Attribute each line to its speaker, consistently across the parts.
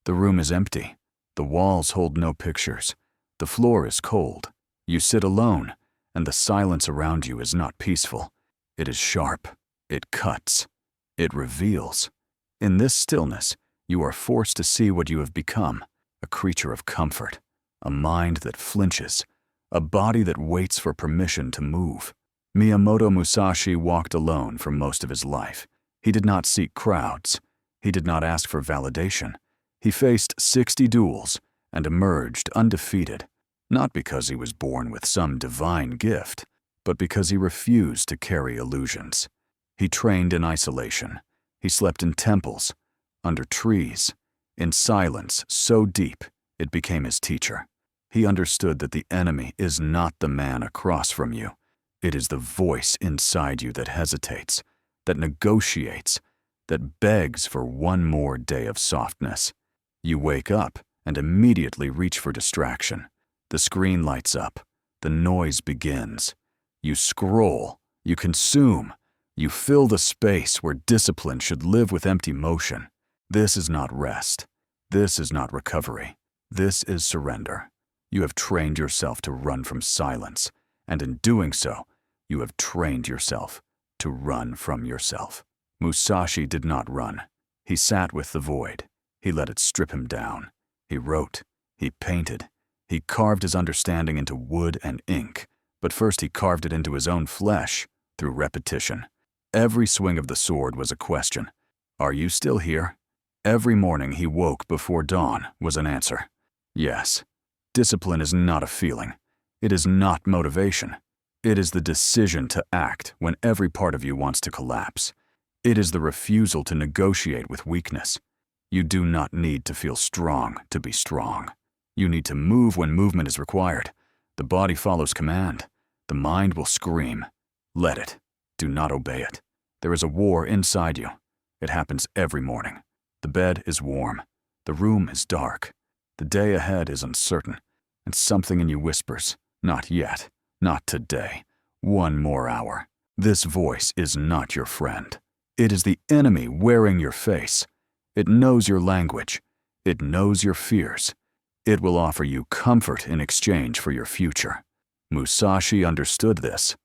Speaker 1: The room is empty. The walls hold no pictures. The floor is cold. You sit alone, and the silence around you is not peaceful. It is sharp. It cuts. It reveals. In this stillness, you are forced to see what you have become, a creature of comfort, a mind that flinches, a body that waits for permission to move. Miyamoto Musashi walked alone for most of his life. He did not seek crowds. He did not ask for validation. He faced 60 duels and emerged undefeated, not because he was born with some divine gift, but because he refused to carry illusions. He trained in isolation. He slept in temples, under trees, in silence so deep it became his teacher. He understood that the enemy is not the man across from you. It is the voice inside you that hesitates, that negotiates, that begs for one more day of softness. You wake up and immediately reach for distraction. The screen lights up. The noise begins. You scroll. You consume. You fill the space where discipline should live with empty motion. This is not rest. This is not recovery. This is surrender. You have trained yourself to run from silence, and in doing so, you have trained yourself to run from yourself. Musashi did not run. He sat with the void. He let it strip him down. He wrote. He painted. He carved his understanding into wood and ink, but first he carved it into his own flesh through repetition. Every swing of the sword was a question. Are you still here? Every morning he woke before dawn was an answer. Yes. Discipline is not a feeling. It is not motivation. It is the decision to act when every part of you wants to collapse. It is the refusal to negotiate with weakness. You do not need to feel strong to be strong. You need to move when movement is required. The body follows command. The mind will scream. Let it. Do not obey it. There is a war inside you. It happens every morning. The bed is warm. The room is dark. The day ahead is uncertain. And something in you whispers, not yet, not today, one more hour. This voice is not your friend. It is the enemy wearing your face. It knows your language. It knows your fears. It will offer you comfort in exchange for your future. Musashi understood this.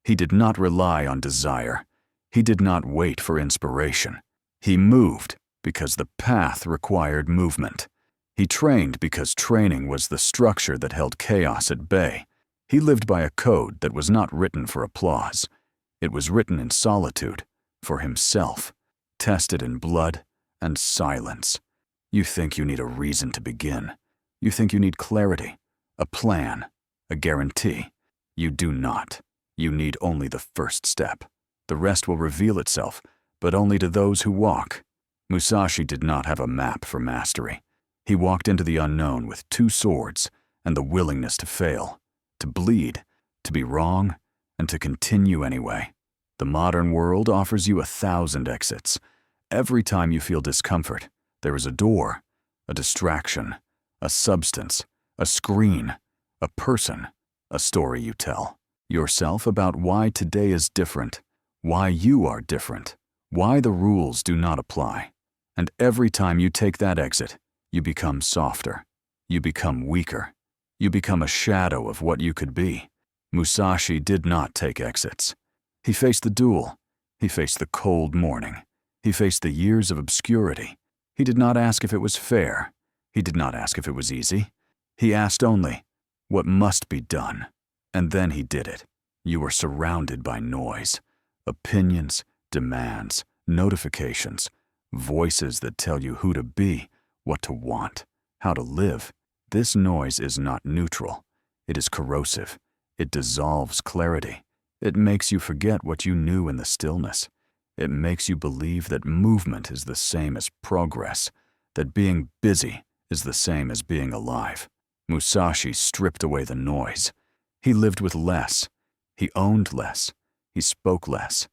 Speaker 1: He did not rely on desire. He did not wait for inspiration. He moved because the path required movement. He trained because training was the structure that held chaos at bay. He lived by a code that was not written for applause. It was written in solitude, for himself, tested in blood and silence. You think you need a reason to begin. You think you need clarity, a plan, a guarantee. You do not. You need only the first step. The rest will reveal itself, but only to those who walk. Musashi did not have a map for mastery. He walked into the unknown with 2 swords and the willingness to fail, to bleed, to be wrong, and to continue anyway. The modern world offers you 1,000 exits. Every time you feel discomfort, there is a door, a distraction, a substance, a screen, a person, a story you tell yourself about why today is different, why you are different, why the rules do not apply. And every time you take that exit, you become softer. You become weaker. You become a shadow of what you could be. Musashi did not take exits. He faced the duel. He faced the cold morning. He faced the years of obscurity. He did not ask if it was fair. He did not ask if it was easy. He asked only, what must be done? And then he did it. You were surrounded by noise, opinions, demands, notifications, voices that tell you who to be, what to want, how to live. This noise is not neutral. It is corrosive. It dissolves clarity. It makes you forget what you knew in the stillness. It makes you believe that movement is the same as progress, that being busy is the same as being alive. Musashi stripped away the noise. He lived with less. He owned less. He spoke less.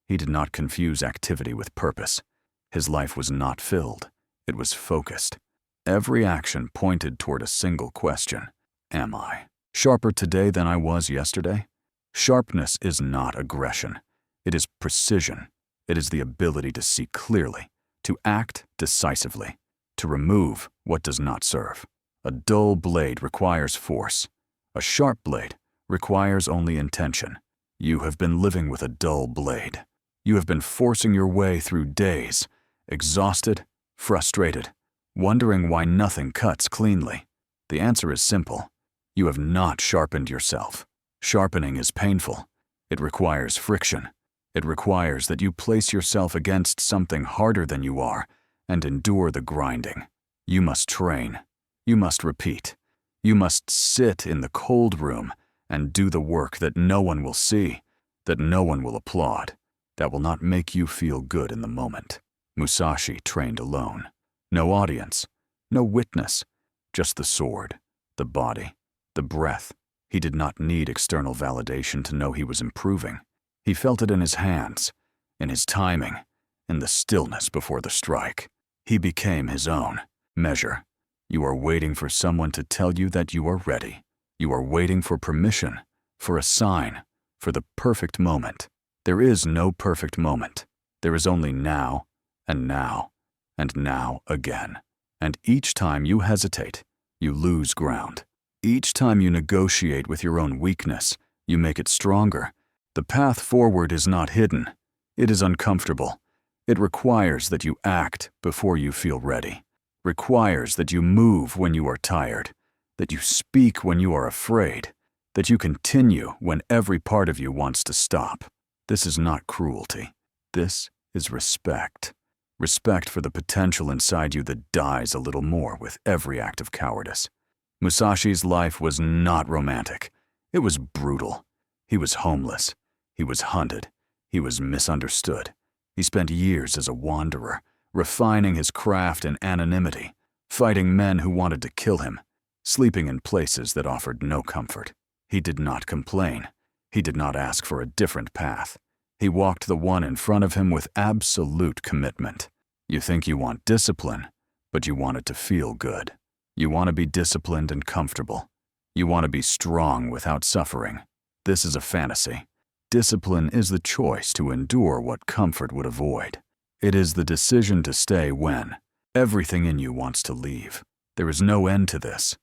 Speaker 1: He did not confuse activity with purpose. His life was not filled. It was focused. Every action pointed toward a single question. Am I sharper today than I was yesterday? Sharpness is not aggression. It is precision. It is the ability to see clearly, to act decisively. to remove what does not serve. A dull blade requires force. A sharp blade requires only intention. You have been living with a dull blade. You have been forcing your way through days, exhausted, frustrated, wondering why nothing cuts cleanly. The answer is simple. You have not sharpened yourself. Sharpening is painful. It requires friction. It requires that you place yourself against something harder than you are and endure the grinding. You must train. You must repeat. You must sit in the cold room and do the work that no one will see, that no one will applaud, that will not make you feel good in the moment. Musashi trained alone. No audience, no witness, just the sword, the body, the breath. He did not need external validation to know he was improving. He felt it in his hands, in his timing, in the stillness before the strike. He became his own measure. You are waiting for someone to tell you that you are ready. You are waiting for permission, for a sign, for the perfect moment. There is no perfect moment. There is only now, and now, and now again. And each time you hesitate, you lose ground. Each time you negotiate with your own weakness, you make it stronger. The path forward is not hidden. It is uncomfortable. It requires that you act before you feel ready. Requires that you move when you are tired, that you speak when you are afraid, that you continue when every part of you wants to stop. This is not cruelty. This is respect. Respect for the potential inside you that dies a little more with every act of cowardice. Musashi's life was not romantic. It was brutal. He was homeless. He was hunted. He was misunderstood. He spent years as a wanderer, refining his craft in anonymity, fighting men who wanted to kill him, sleeping in places that offered no comfort. He did not complain. He did not ask for a different path. He walked the one in front of him with absolute commitment. You think you want discipline, but you want it to feel good. You want to be disciplined and comfortable. You want to be strong without suffering. This is a fantasy. Discipline is the choice to endure what comfort would avoid. It is the decision to stay when everything in you wants to leave. There is no end to this.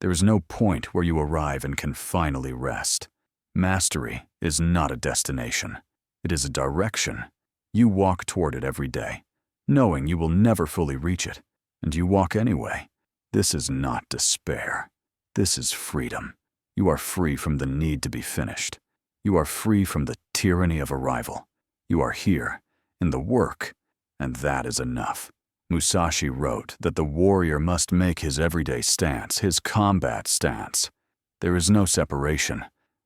Speaker 1: There is no point where you arrive and can finally rest. Mastery is not a destination. It is a direction. You walk toward it every day, knowing you will never fully reach it, and you walk anyway. This is not despair. This is freedom. You are free from the need to be finished. You are free from the tyranny of arrival. You are here, in the work, and that is enough. Musashi wrote that the warrior must make his everyday stance his combat stance. There is no separation.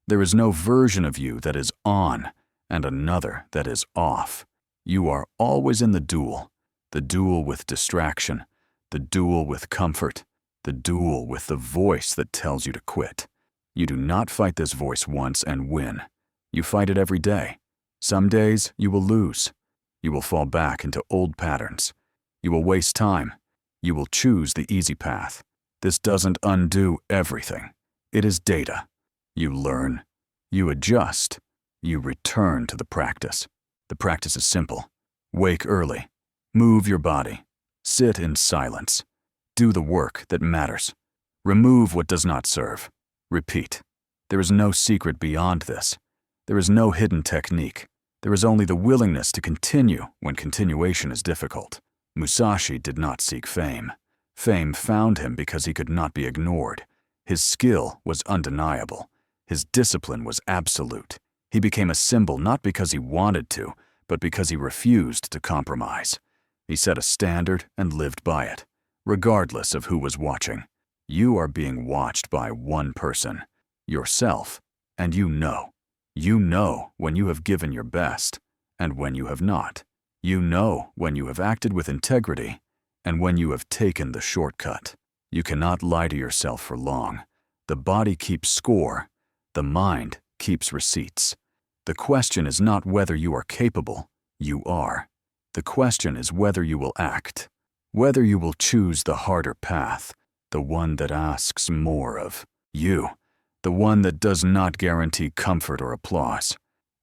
Speaker 1: There is no version of you that is on and another that is off. You are always in the duel with distraction, the duel with comfort, the duel with the voice that tells you to quit. You do not fight this voice once and win. You fight it every day. Some days you will lose. You will fall back into old patterns. You will waste time. You will choose the easy path. This doesn't undo everything. It is data. You learn. You adjust. You return to the practice. The practice is simple. Wake early. Move your body. Sit in silence. Do the work that matters. Remove what does not serve. Repeat. There is no secret beyond this. There is no hidden technique. There is only the willingness to continue when continuation is difficult. Musashi did not seek fame. Fame found him because he could not be ignored. His skill was undeniable. His discipline was absolute. He became a symbol not because he wanted to, but because he refused to compromise. He set a standard and lived by it, regardless of who was watching. You are being watched by one person, yourself, and you know. You know when you have given your best and when you have not. You know when you have acted with integrity and when you have taken the shortcut. You cannot lie to yourself for long. The body keeps score. The mind keeps receipts. The question is not whether you are capable. You are. The question is whether you will act, whether you will choose the harder path, the one that asks more of you, the one that does not guarantee comfort or applause,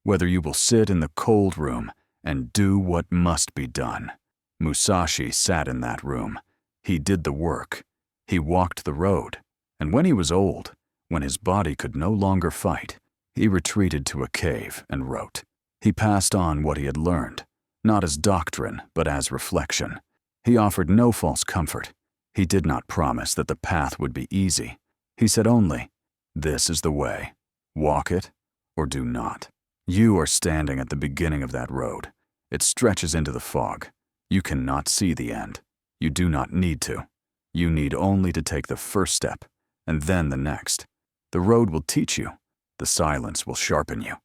Speaker 1: whether you will sit in the cold room and do what must be done. Musashi sat in that room. He did the work. He walked the road. And when he was old, when his body could no longer fight, he retreated to a cave and wrote. He passed on what he had learned, not as doctrine, but as reflection. He offered no false comfort. He did not promise that the path would be easy. He said only, "This is the way. Walk it or do not." You are standing at the beginning of that road. It stretches into the fog. You cannot see the end. You do not need to. You need only to take the first step, and then the next. The road will teach you. The silence will sharpen you.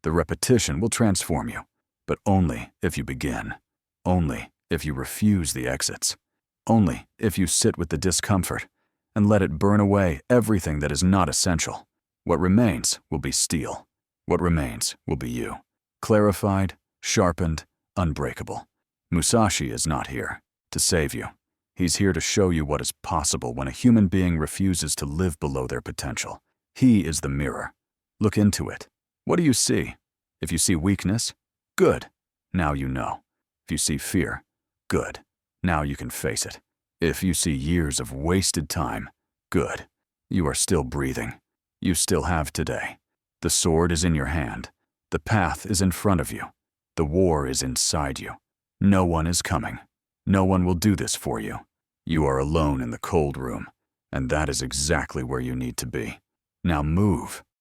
Speaker 1: The repetition will transform you, but only if you begin. Only if you refuse the exits. Only if you sit with the discomfort and let it burn away everything that is not essential. What remains will be steel. What remains will be you. Clarified, sharpened, unbreakable. Musashi is not here to save you. He's here to show you what is possible when a human being refuses to live below their potential. He is the mirror. Look into it. What do you see? If you see weakness, good. Now you know. If you see fear, good. Now you can face it. If you see years of wasted time, good. You are still breathing. You still have today. The sword is in your hand. The path is in front of you. The war is inside you. No one is coming. No one will do this for you. You are alone in the cold room, and that is exactly where you need to be. Now move.